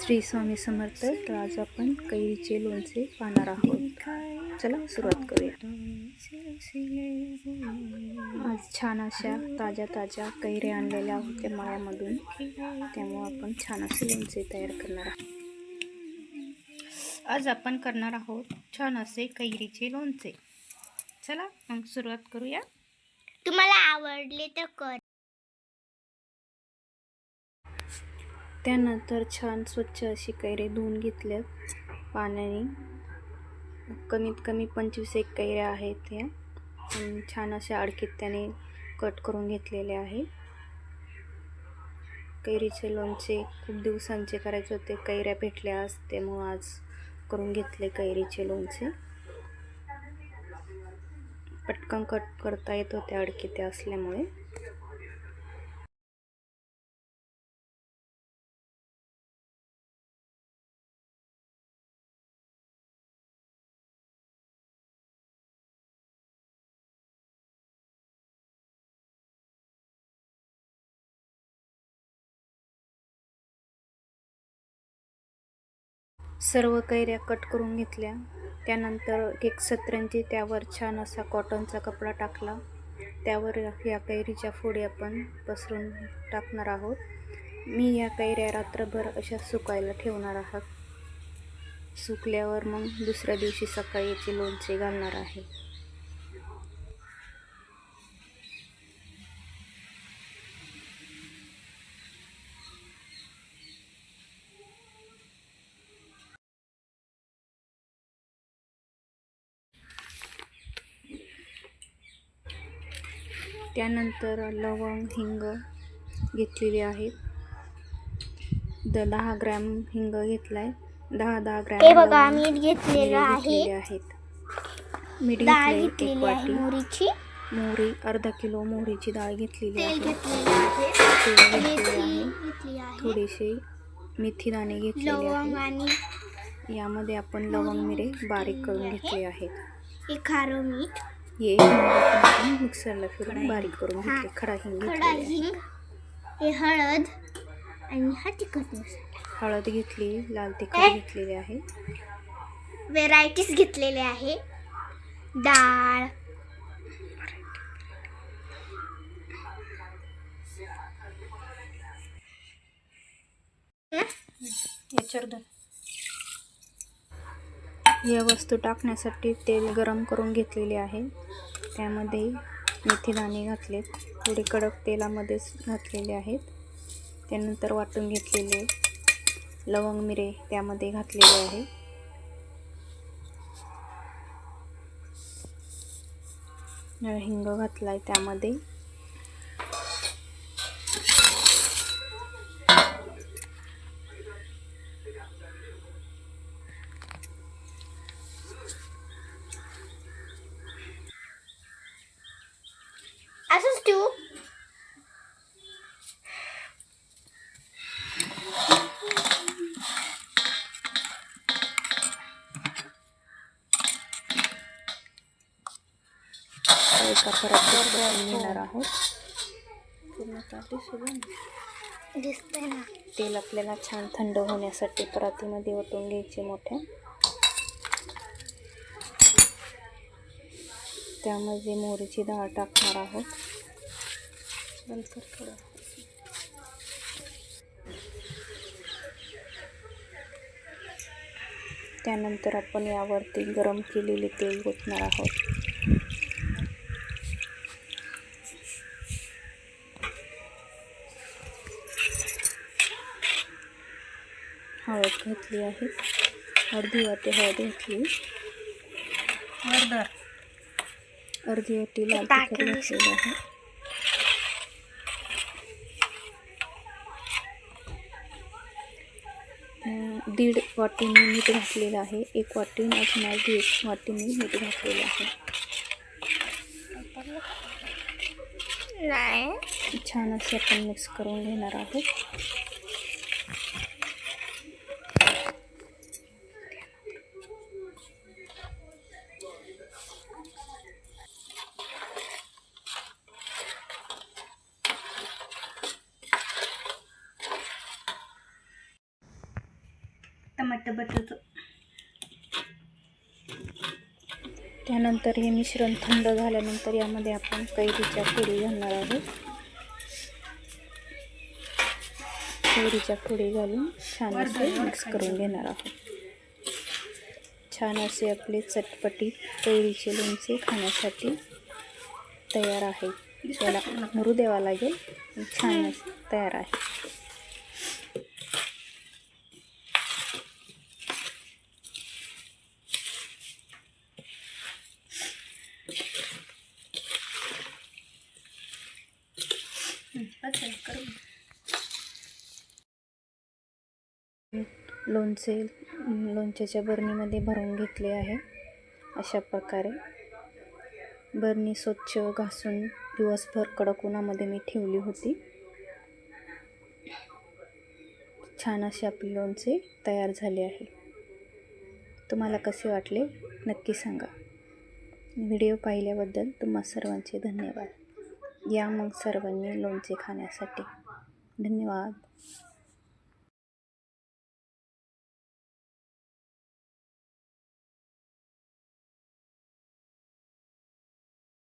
श्री स्वामी समर्थ. तर आज आपण कैरीचे लोणचे पाहणार आहोत. चला सुरुवात करूया. आज छान अशा ताज्या कैऱ्या आणलेल्या होत्या मळ्यामधून, त्यामुळे आपण छान असे लोणचे तयार करणार आहोत. आज आपण करणार आहोत छान असे कैरीचे लोणचे. चला मग सुरुवात करूया. तुम्हाला आवडले तर कर. त्यानंतर छान स्वच्छ अशी कैरी धुवून घेतल्यात पाण्याने. कमीत कमी 25 कैऱ्या आहेत त्या. छान अशा अडकीत त्याने कट करून घेतलेले आहे. कैरीचे लोणचे खूप दिवसांचे करायचे होते, कैऱ्या भेटल्या आज, त्यामुळे आज करून घेतले कैरीचे लोणचे. पटकन कट करता येत होते अडकीत असल्यामुळे. सर्व कैऱ्या कट करून घेतल्या. त्यानंतर एक सतरंजी त्यावर छान असा कॉटनचा कपडा टाकला. त्यावर या कैरीच्या फोडी आपण पसरून टाकणार आहोत. मी या कैऱ्या रात्रभर अशा सुकायला ठेवणार आहात. सुकल्यावर मग दुसऱ्या दिवशी सकाळी याचे लोणचे घालणार आहे. त्यानंतर लवंग, हिंग घेतलेली आहे. 10 ग्रॅम हिंग घेतलाय. 10 ग्रॅम हे बघा मीठ घेतलेलं आहे. मीठ डाळ घेतले, घेतलेली 1 आहे वाटी मोहरीची. मोहरी, अर्धा किलो मोहरीची डाळ घेतलेली तेल आहे. घेतलेलं आहे. तेल घेतलेले मेथी आहे. घेतली आहे. थोडीशी मेथी दाणे घेतलेले लवंग आहे. आणि यामध्ये आपण लवंग मिरे बारीक करून घेतले आहेत. हे खारं मीठ. हे आपण मिक्सरला फिरून बारीक करून घेतले. खडा हिंग घेतलेला. हे हळद आणि हा तिखट मसाला. हळद घेतली, लाल तिखट घेतलेले आहे. व्हेरायटीज घेतलेले आहे. डाळ, या वस्तू टाकण्यासाठी तेल गरम करून घेतलेले आहे. त्यामध्ये मेथी दाणे घातलेत, थोडे कडक तेलामध्येच घातलेले आहेत. त्यानंतर वाटून घेतलेले लवंग मिरे त्यामध्ये घातलेले आहे. हिंग घातलाय त्यामध्ये. असंच ठेवू. एका परातीत घेणार आहोत. दिसतंय ना. तेल आपल्याला छान थंड होण्यासाठी परातीमध्ये ओतून घ्यायचे मोठ्या. त्यामध्ये मोहरीची डाळ टाकणार आहोत. त्यानंतर आपण यावरती गरम केलेले तेल ओतणार आहोत. हळद घातली आहे. अर्धी वाटी हळद घातली. अर्धी वाटी लाल तिखट घातलेलं आहे. दीड वाटी मी मीठ घातलेलं आहे. 1 वाटी अजून अर्धी 1 वाटी मी मीठ घातलेलं आहे. छान असे आपण मिक्स करून घेणार आहोत. टमाटर बटाटो. त्यानंतर हे मिश्रण थंड झाल्यानंतर यामध्ये आपण कैरीच्या फोडी घालणार आहोत. कैरीच्या फोडी घालून छान असे मिक्स करून घेणार आहोत. छान असे आपले चटपटी कैरीचे लोणचे खाण्यासाठी तयार आहे. त्याला मुरू द्यावा लागेल. छान असे तयार आहे. लोणच्याच्या बरणीमध्ये भरून घेतले आहे. अशा प्रकारे बरणी स्वच्छ घासून दिवसभर कडक उन्हामध्ये मी ठेवली होती. छान असे आपले लोणचे तयार झाले आहे. तुम्हाला कसे वाटले नक्की सांगा. व्हिडिओ पाहिल्याबद्दल तुम्हा सर्वांचे धन्यवाद. या मग सर्वांनी लोणचे खाण्यासाठी. धन्यवाद.